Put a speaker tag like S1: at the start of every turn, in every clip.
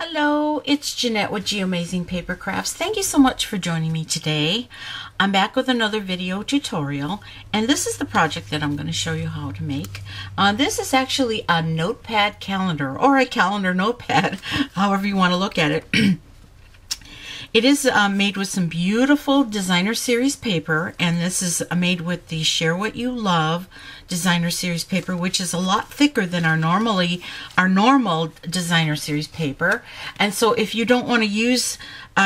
S1: Hello, it's Jeanette with Amazing Paper Crafts. Thank you so much for joining me today. I'm back with another video tutorial, and this is the project that I'm going to show you how to make. This is actually a notepad calendar, or a calendar notepad, however you want to look at it. It is made with some beautiful designer series paper, and this is made with the Share What You Love designer series paper, which is a lot thicker than our normal designer series paper. And so if you don't want to use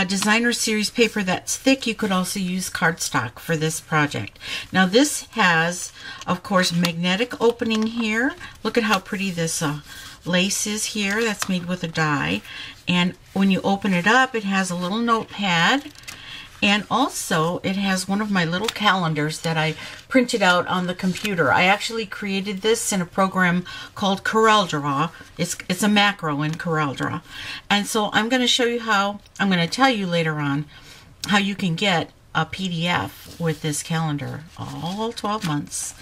S1: designer series paper that's thick, you could also use cardstock for this project. Now this has, of course, magnetic opening here. Look at how pretty this lace is here. That's made with a die. And when you open it up, it has a little notepad, and also it has one of my little calendars that I printed out on the computer. I actually created this in a program called CorelDRAW. It's a macro in CorelDRAW. And so I'm going to show you how, I'm going to tell you later on how you can get a PDF with this calendar, all 12 months,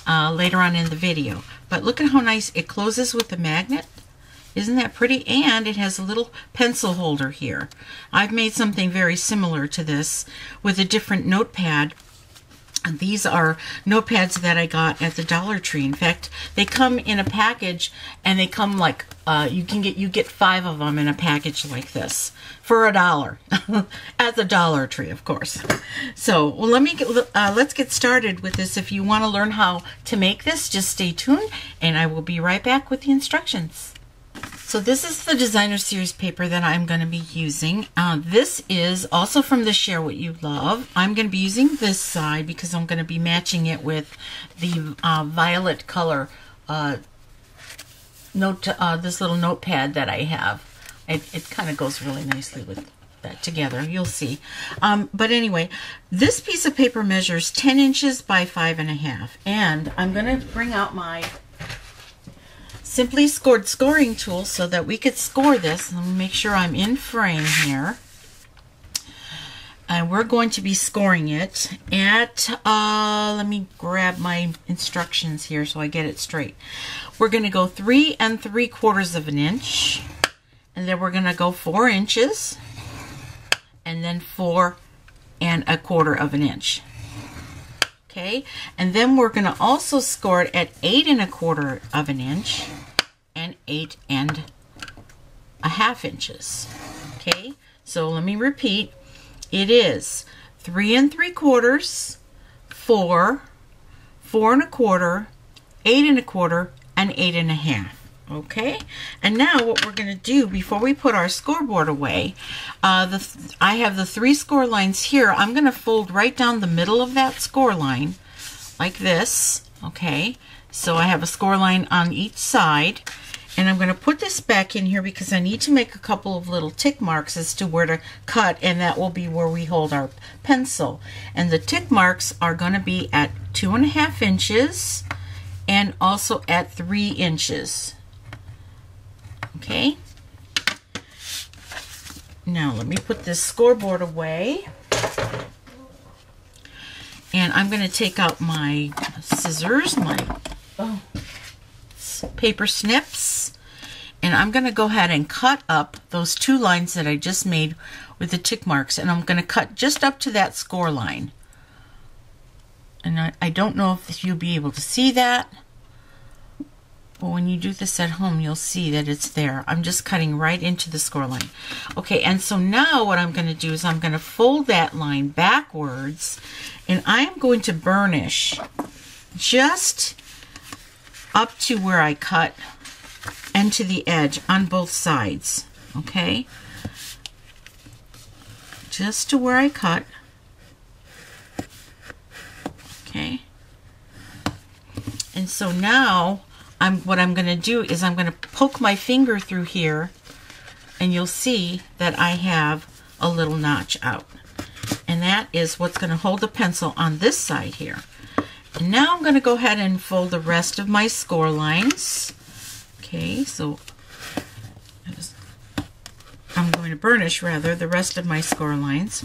S1: later on in the video. But look at how nice it closes with the magnet. Isn't that pretty? And it has a little pencil holder here. I've made something very similar to this with a different notepad. And these are notepads that I got at the Dollar Tree. In fact, they come in a package, and they come like you get 5 of them in a package like this for $1 at the Dollar Tree, of course. So, well, let's get started with this. If you want to learn how to make this, just stay tuned, and I will be right back with the instructions. So this is the designer series paper that I'm going to be using. This is also from the Share What You Love. I'm going to be using this side because I'm going to be matching it with the violet color this little notepad that I have. It kind of goes really nicely with that together. You'll see. But anyway, this piece of paper measures 10 inches by 5.5. And I'm going to bring out my Simply Scored scoring tool so that we could score this. Let me make sure I'm in frame here. And we're going to be scoring it at, let me grab my instructions here so I get it straight. We're going to go 3 3/4 of an inch. And then we're going to go 4 inches. And then 4 1/4 of an inch. Okay, and then we're going to also score it at 8 1/4 of an inch and 8 1/2 inches. Okay, so let me repeat. It is 3 3/4, 4, 4 1/4, 8 1/4, and 8 1/2. Okay, and now what we're going to do before we put our scoreboard away, I have the 3 score lines here. I'm going to fold right down the middle of that score line like this. Okay, so I have a score line on each side, and I'm going to put this back in here because I need to make a couple of little tick marks as to where to cut, and that will be where we hold our pencil. And the tick marks are going to be at 2 1/2 inches and also at 3 inches. Okay, now let me put this scoreboard away, and I'm going to take out my scissors, my paper snips, and I'm going to go ahead and cut up those 2 lines that I just made with the tick marks, and I'm going to cut just up to that score line. And I don't know if you'll be able to see that. Well, when you do this at home, you'll see that it's there. I'm just cutting right into the score line. Okay, and so now what I'm going to do is I'm going to fold that line backwards, and I am going to burnish just up to where I cut and to the edge on both sides. Okay, just to where I cut. Okay, and so now what I'm going to do is I'm going to poke my finger through here, and you'll see that I have a little notch out. And that is what's going to hold the pencil on this side here. And now I'm going to go ahead and fold the rest of my score lines. Okay, so I'm going to burnish, rather, the rest of my score lines.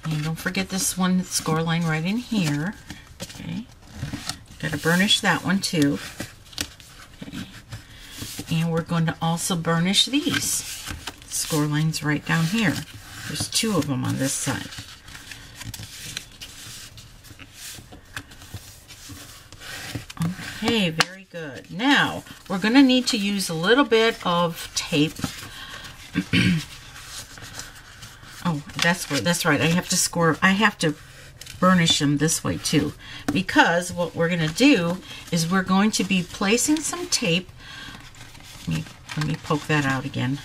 S1: And don't forget this one score line right in here. Okay, got to burnish that one too. Okay, And we're going to also burnish these score lines right down here. There's 2 of them on this side. Okay, very good. Now, we're going to need to use a little bit of tape. Oh, that's right. I have to burnish them this way too, because what we're going to do is we're going to be placing some tape. Let me poke that out again.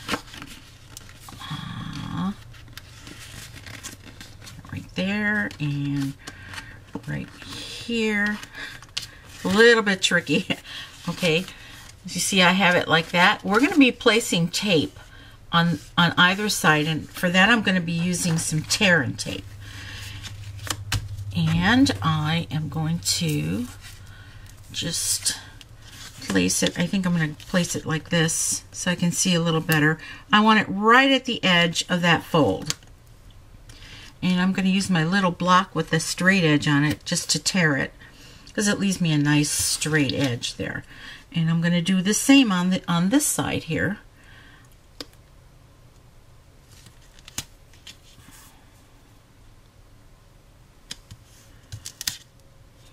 S1: Right there and right here. A little bit tricky. Okay, as you see, I have it like that. We're going to be placing tape on either side, and for that I'm going to be using some tear and tape. And I am going to just place it. I think I'm going to place it like this so I can see a little better. I want it right at the edge of that fold. And I'm going to use my little block with a straight edge on it just to tear it, because it leaves me a nice straight edge there. And I'm going to do the same on this side here.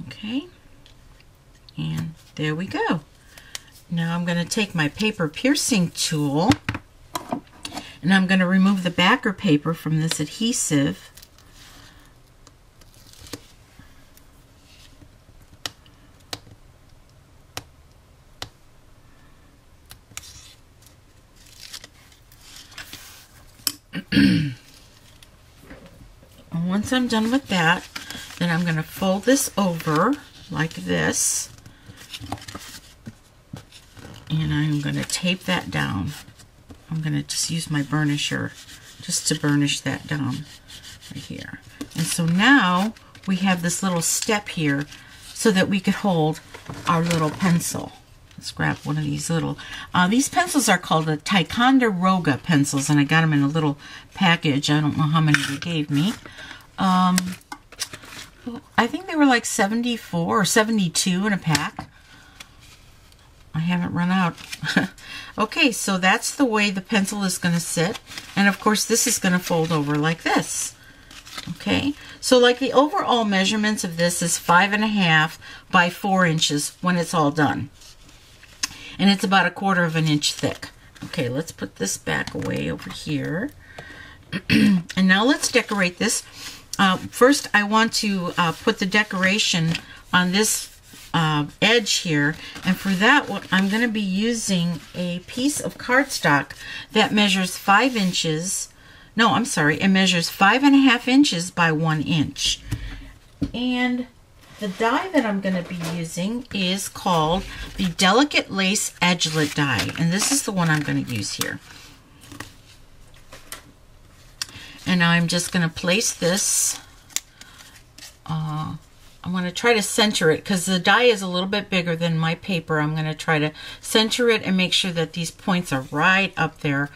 S1: Okay, and there we go. Now I'm going to take my paper piercing tool and I'm going to remove the backer paper from this adhesive. And once I'm done with that, then I'm going to fold this over like this, and I'm going to tape that down. I'm going to just use my burnisher just to burnish that down right here. And so now we have this little step here so that we could hold our little pencil. Let's grab one of these little, these pencils are called the Ticonderoga pencils, and I got them in a little package. I don't know how many they gave me. I think they were like 74 or 72 in a pack. I haven't run out. Okay, so that's the way the pencil is going to sit. And of course this is going to fold over like this. Okay, so like the overall measurements of this is 5.5 by 4 inches when it's all done. And it's about 1/4 of an inch thick. Okay, let's put this back away over here. And now let's decorate this. First, I want to put the decoration on this edge here, and for that I'm going to be using a piece of cardstock that measures 5 inches. No, I'm sorry, it measures 5.5 inches by 1 inch. And the die that I'm going to be using is called the Delicate Lace Edgelet die, and this is the one I'm going to use here. And I'm just going to place this. I'm going to try to center it because the die is a little bit bigger than my paper. I'm going to try to center it and make sure that these points are right up there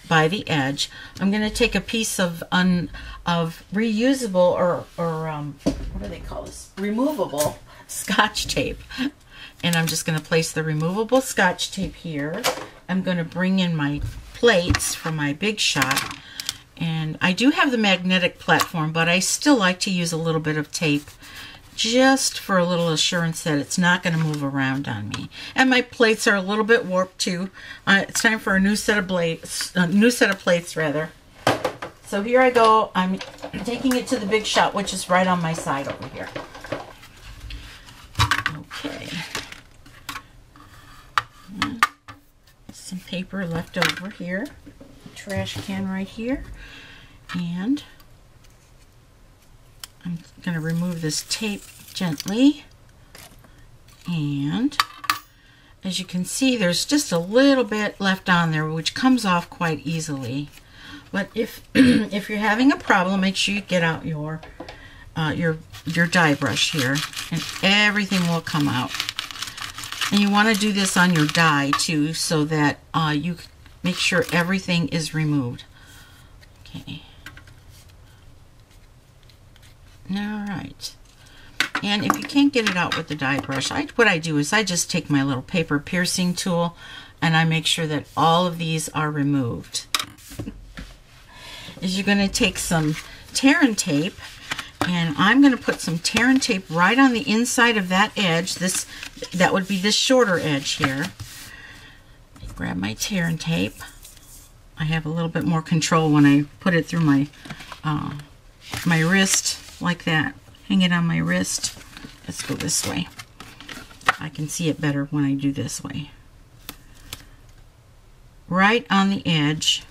S1: by the edge. I'm going to take a piece of reusable or what do they call this? Removable Scotch tape. And I'm just going to place the removable Scotch tape here. I'm going to bring in my plates from my Big Shot. And I do have the magnetic platform, but I still like to use a little bit of tape just for a little assurance that it's not going to move around on me. And my plates are a little bit warped too. It's time for a new set of plates rather. So here I go. I'm taking it to the Big Shot, which is right on my side over here. Okay. Some paper left over here. Trash can right here, and I'm going to remove this tape gently, and as you can see there's just a little bit left on there which comes off quite easily. But if if you're having a problem, make sure you get out your die brush here and everything will come out. And you want to do this on your die too so that you make sure everything is removed. Okay. All right. And if you can't get it out with the die brush, what I do is I just take my little paper piercing tool and I make sure that all of these are removed. Is you're going to take some tear and tape, and I'm going to put some tear and tape right on the inside of that edge. That would be this shorter edge here. Grab my tear and tape. I have a little bit more control when I put it through my my wrist like that. Hang it on my wrist. Let's go this way. I can see it better when I do this way. Right on the edge.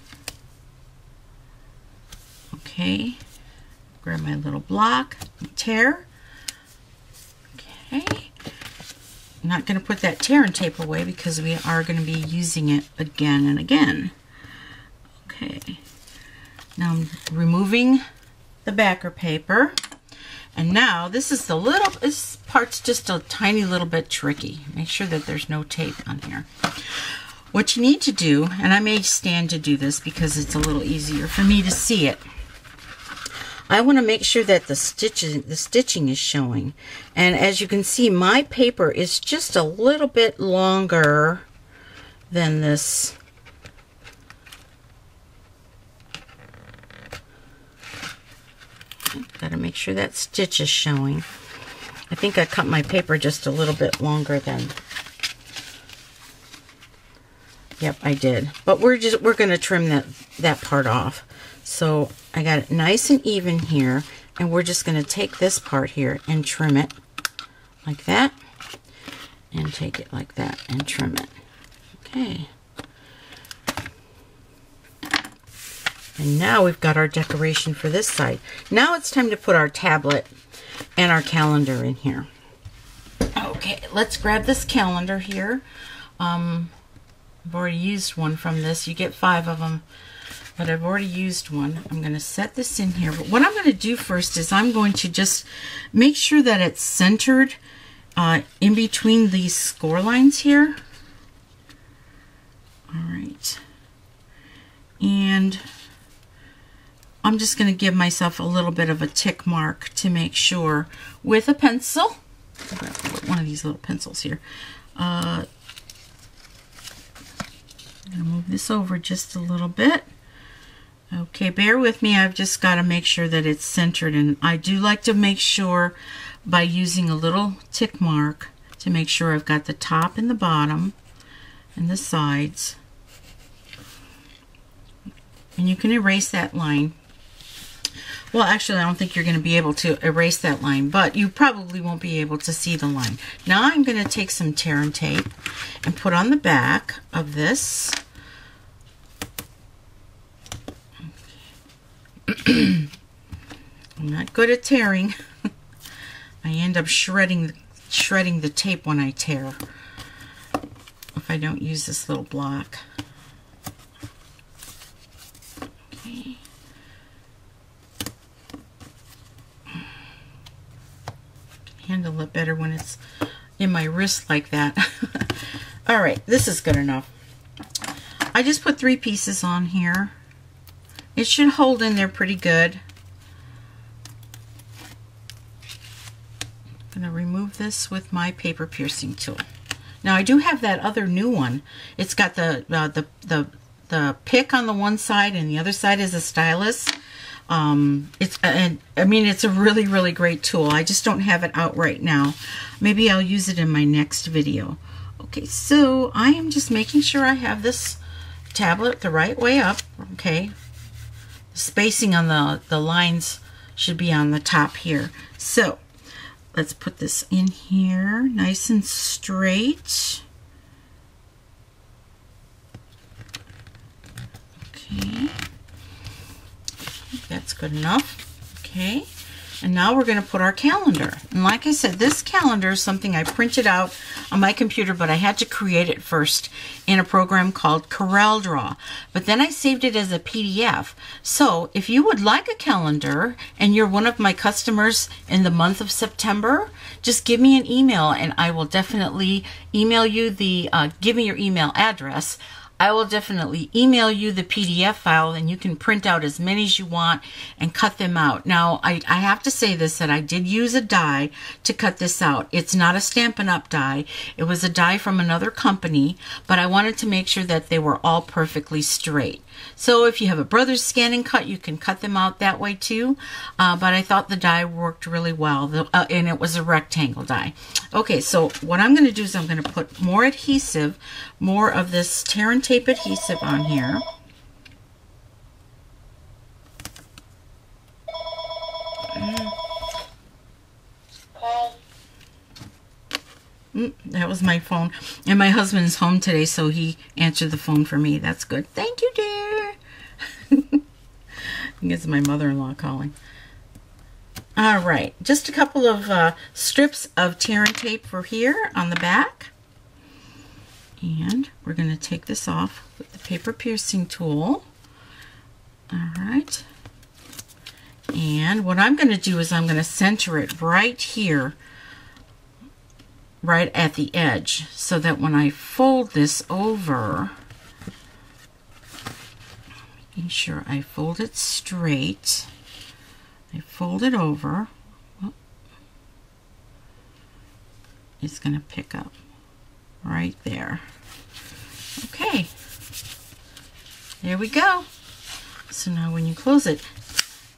S1: Okay. Grab my little block, tear. Okay. I'm not going to put that tear and tape away because we are going to be using it again and again. Okay. Now I'm removing the backer paper. And now this part's just a tiny little bit tricky. Make sure that there's no tape on here. What you need to do, and I may stand to do this because it's a little easier for me to see it. I want to make sure that the stitching is showing. And as you can see, my paper is just a little bit longer than this. Got to make sure that stitch is showing. I think I cut my paper just a little bit longer than. Yep, I did. But we're going to trim that part off. So I got it nice and even here, and we're just going to take this part here and trim it like that, and take it like that and trim it. Okay. And now we've got our decoration for this side. Now it's time to put our tablet and our calendar in here. Okay, let's grab this calendar here. I've already used one from this. You get 5 of them, but I've already used one. I'm going to set this in here. But what I'm going to do first is I'm going to just make sure that it's centered in between these score lines here. All right. And I'm just going to give myself a little bit of a tick mark to make sure with a pencil. I'll grab one of these little pencils here. I'm going to move this over just a little bit. Okay, bear with me. I've just got to make sure that it's centered. And I do like to make sure by using a little tick mark to make sure I've got the top and the bottom and the sides. And you can erase that line. Well, actually, I don't think you're going to be able to erase that line, but you probably won't be able to see the line. Now I'm going to take some tear and tape and put on the back of this. I'm not good at tearing. I end up shredding the tape when I tear if I don't use this little block. Okay. Handle it better when it's in my wrist like that. All right, this is good enough. I just put 3 pieces on here. It should hold in there pretty good. I'm going to remove this with my paper piercing tool. Now I do have that other new one. It's got the pick on the one side and the other side is a stylus. I mean, it's a really, really great tool. I just don't have it out right now. Maybe I'll use it in my next video. Okay, so I am just making sure I have this tablet the right way up. Okay, the spacing on the lines should be on the top here. So let's put this in here nice and straight. Okay. That's good enough. Okay, and now we're going to put our calendar. And like I said, this calendar is something I printed out on my computer, but I had to create it first in a program called CorelDRAW. But then I saved it as a PDF. So if you would like a calendar and you're one of my customers in the month of September, just give me an email and I will definitely email you give me your email address. I will definitely email you the PDF file, and you can print out as many as you want and cut them out. Now, I have to say this, that I did use a die to cut this out. It's not a Stampin' Up die. It was a die from another company, but I wanted to make sure that they were all perfectly straight. So if you have a Brothers Scan and Cut, you can cut them out that way too. But I thought the die worked really well, and it was a rectangle die. Okay, so what I'm going to do is I'm going to put more adhesive, more of this tear and tape adhesive on here. That was my phone. And my husband's home today, so he answered the phone for me. That's good. Thank you, dear. I think it's my mother-in-law calling. All right. Just a couple of strips of tear and tape for here on the back. And we're going to take this off with the paper piercing tool. All right. And what I'm going to do is I'm going to center it right here, right at the edge, so that when I fold this over, making sure I fold it straight, I fold it over, it's going to pick up right there. Okay, there we go. So now when you close it,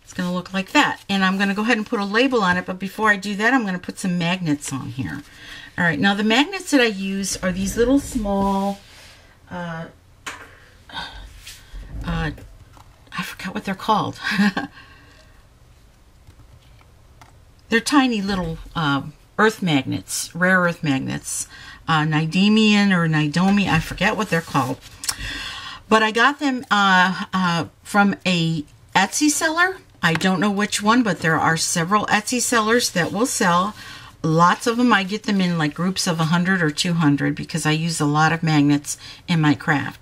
S1: it's going to look like that. And I'm going to go ahead and put a label on it, but before I do that, I'm going to put some magnets on here. All right, now the magnets that I use are these little small, I forgot what they're called. They're tiny little earth magnets, rare earth magnets, Nidemian or Nidomi, I forget what they're called. But I got them from a Etsy seller. I don't know which one, but there are several Etsy sellers that will sell. Lots of them. I get them in like groups of 100 or 200 because I use a lot of magnets in my craft.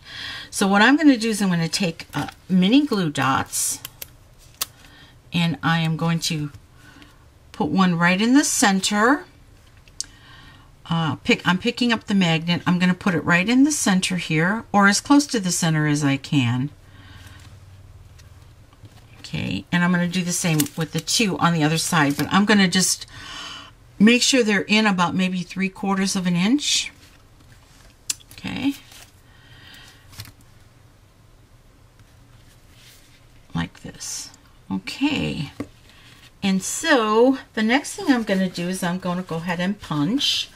S1: So what I'm going to do is I'm going to take mini glue dots, and I am going to put one right in the center. I'm picking up the magnet. I'm going to put it right in the center here, or as close to the center as I can. Okay, and I'm going to do the same with the two on the other side, but I'm going to just make sure they're in about maybe 3/4 of an inch. Okay. Like this. Okay. And so the next thing I'm going to do is I'm going to go ahead and punch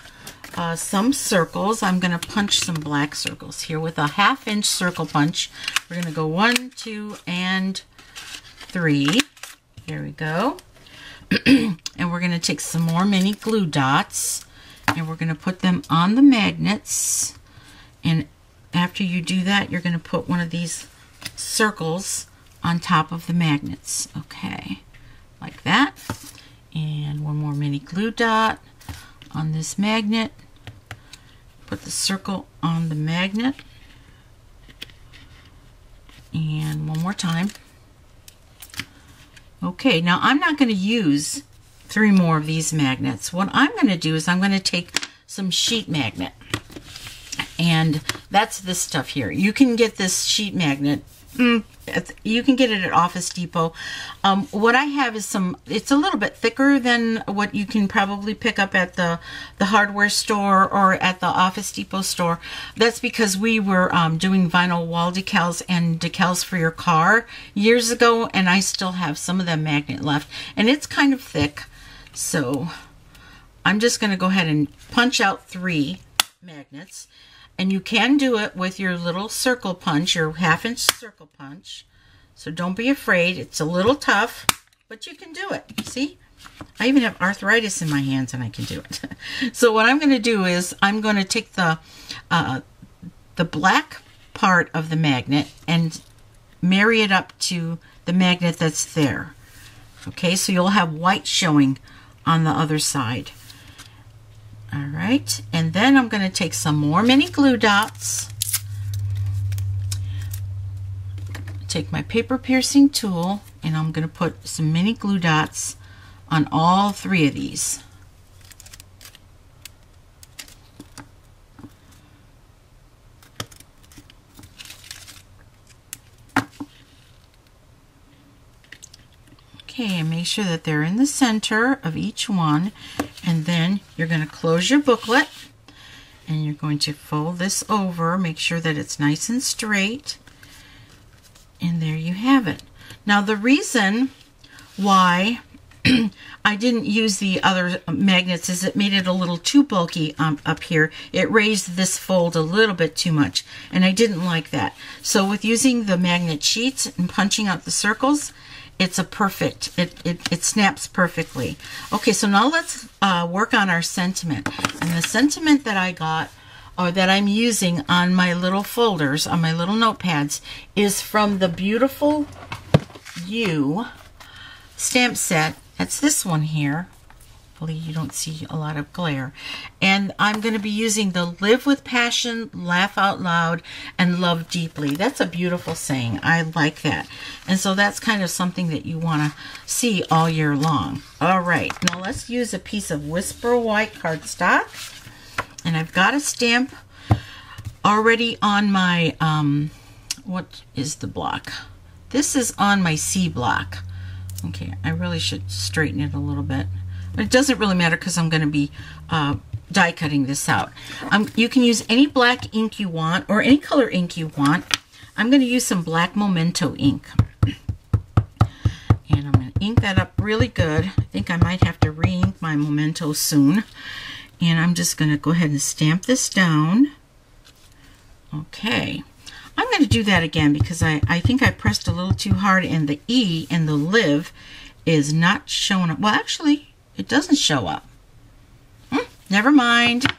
S1: some circles. I'm going to punch some black circles here with a 1/2 inch circle punch. We're going to go 1, 2, and 3. Here we go. And we're going to take some more mini glue dots, and we're going to put them on the magnets. And after you do that, you're going to put one of these circles on top of the magnets. Okay, like that. And one more mini glue dot on this magnet. Put the circle on the magnet. And one more time. Okay, now I'm not going to use 3 more of these magnets. What I'm going to do is I'm going to take some sheet magnet. And that's this stuff here. You can get this sheet magnet. You can get it at Office Depot. What I have is it's a little bit thicker than what you can probably pick up at the hardware store or at the Office Depot store. That's because we were doing vinyl wall decals and decals for your car years ago, and I still have some of that magnet left. And it's kind of thick, so I'm just going to go ahead and punch out 3 magnets. And you can do it with your little circle punch, your 1/2 inch circle punch. So don't be afraid. It's a little tough, but you can do it. See? I even have arthritis in my hands and I can do it. So what I'm going to do is I'm going to take the black part of the magnet and marry it up to the magnet that's there. Okay, so you'll have white showing on the other side. All right, and then I'm going to take some more mini glue dots, take my paper piercing tool, and I'm going to put some mini glue dots on all 3 of these. Okay, and make sure that they're in the center of each one, and then you're going to close your booklet and you're going to fold this over, make sure that it's nice and straight, and there you have it. Now the reason why I didn't use the other magnets is it made it a little too bulky up here. It raised this fold a little bit too much, and I didn't like that. So with using the magnet sheets and punching out the circles, it's a perfect, it snaps perfectly. Okay, so now let's work on our sentiment. And the sentiment that I got, or that I'm using on my little folders, on my little notepads, is from the Beautiful You stamp set. That's this one here. Hopefully you don't see a lot of glare. And I'm going to be using the Live with Passion, Laugh Out Loud, and Love Deeply. That's a beautiful saying. I like that. And so that's kind of something that you want to see all year long. All right, now let's use a piece of Whisper White cardstock. And I've got a stamp already on my, what is the block? This is on my C block. Okay, I really should straighten it a little bit. But it doesn't really matter because I'm going to be die cutting this out. You can use any black ink you want or any color ink you want. I'm going to use some black Memento ink. And I'm going to ink that up really good. I think I might have to re-ink my Memento soon. And I'm just going to go ahead and stamp this down. Okay. I'm going to do that again because I think I pressed a little too hard, and the E in the Live is not showing up. Well, actually, it doesn't show up. Never mind.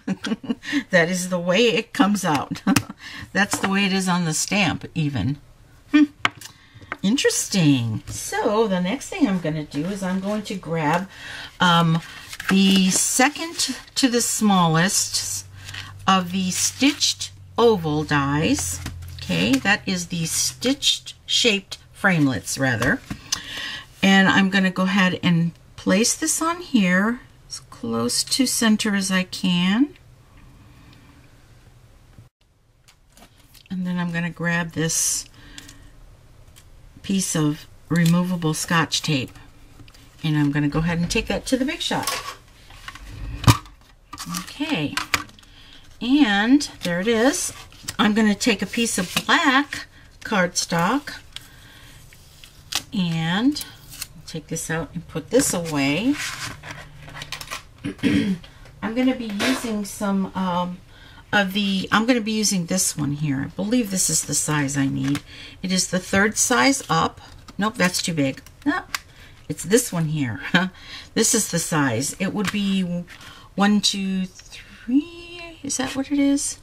S1: That is the way it comes out. That's the way it is on the stamp even. Interesting. So the next thing I'm going to do is I'm going to grab the second to the smallest of the stitched oval dies. Okay, that is the stitched shaped framelits rather. And I'm going to go ahead and place this on here as close to center as I can. And then I'm going to grab this piece of removable Scotch tape, and I'm going to go ahead and take that to the Big Shot. Okay, and there it is. I'm going to take a piece of black cardstock and take this out and put this away. I'm going to be using some I'm going to be using this one here. I believe this is the size I need. It is the third size up. Nope, that's too big. No, it's this one here. This is the size. It would be 1, 2, 3. Is that what it is?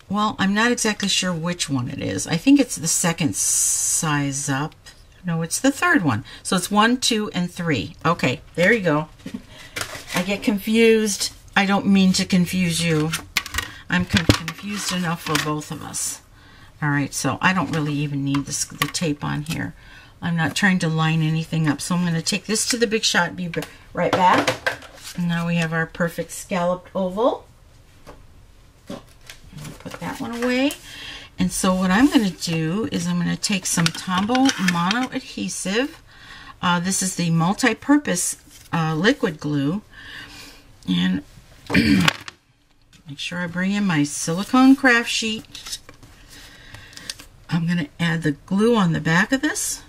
S1: Well, I'm not exactly sure which one it is. I think it's the second size up. No, it's the third one. So it's 1, 2, and 3. Okay, there you go. I get confused. I don't mean to confuse you. I'm confused enough for both of us. All right, so I don't really even need the tape on here. I'm not trying to line anything up. So I'm going to take this to the Big Shot, be right back. And now we have our perfect scalloped oval. Put that one away. And so what I'm going to do is I'm going to take some Tombow Mono Adhesive. This is the multi-purpose liquid glue. And make sure I bring in my silicone craft sheet. I'm going to add the glue on the back of this,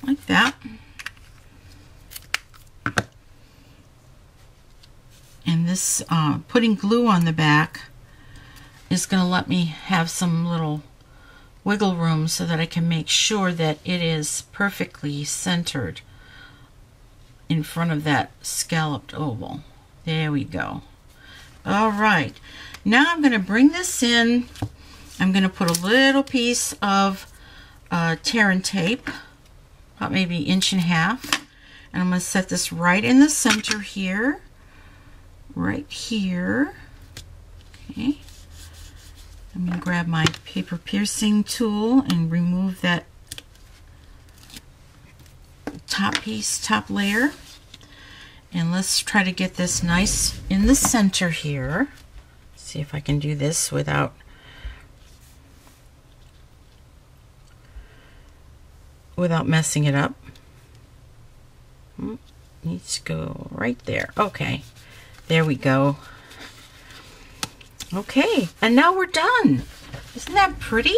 S1: like that. And this putting glue on the back is going to let me have some little wiggle room so that I can make sure that it is perfectly centered in front of that scalloped oval. There we go. All right, now I'm going to bring this in. I'm going to put a little piece of tear tape, about maybe 1.5 inches, and I'm going to set this right in the center here, right here. Okay. I'm going to grab my paper piercing tool and remove that top piece, top layer. And let's try to get this nice in the center here. See if I can do this without messing it up. Needs to go right there. Okay, there we go. Okay, and now we're done. Isn't that pretty?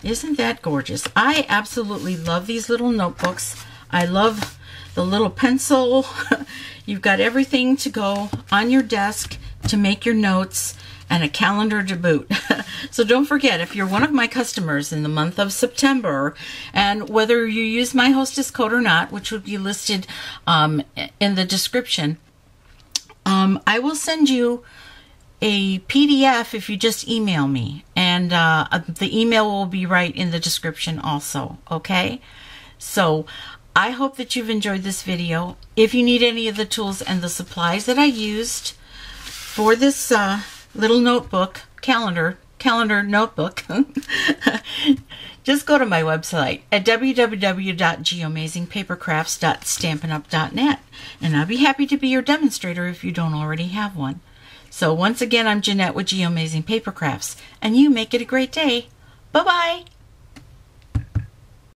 S1: Isn't that gorgeous? I absolutely love these little notebooks. I love the little pencil. You've got everything to go on your desk to make your notes, and a calendar to boot. So don't forget, if you're one of my customers in the month of September, and whether you use my Hostess code or not, which would be listed in the description, I will send you a PDF if you just email me, and the email will be right in the description also, okay? So I hope that you've enjoyed this video. If you need any of the tools and the supplies that I used for this little notebook, calendar notebook, just go to my website at www.geamazingpapercrafts.stampinup.net, and I'll be happy to be your demonstrator if you don't already have one. So once again, I'm Jeanette with Amazing Paper Crafts, and you make it a great day. Bye-bye.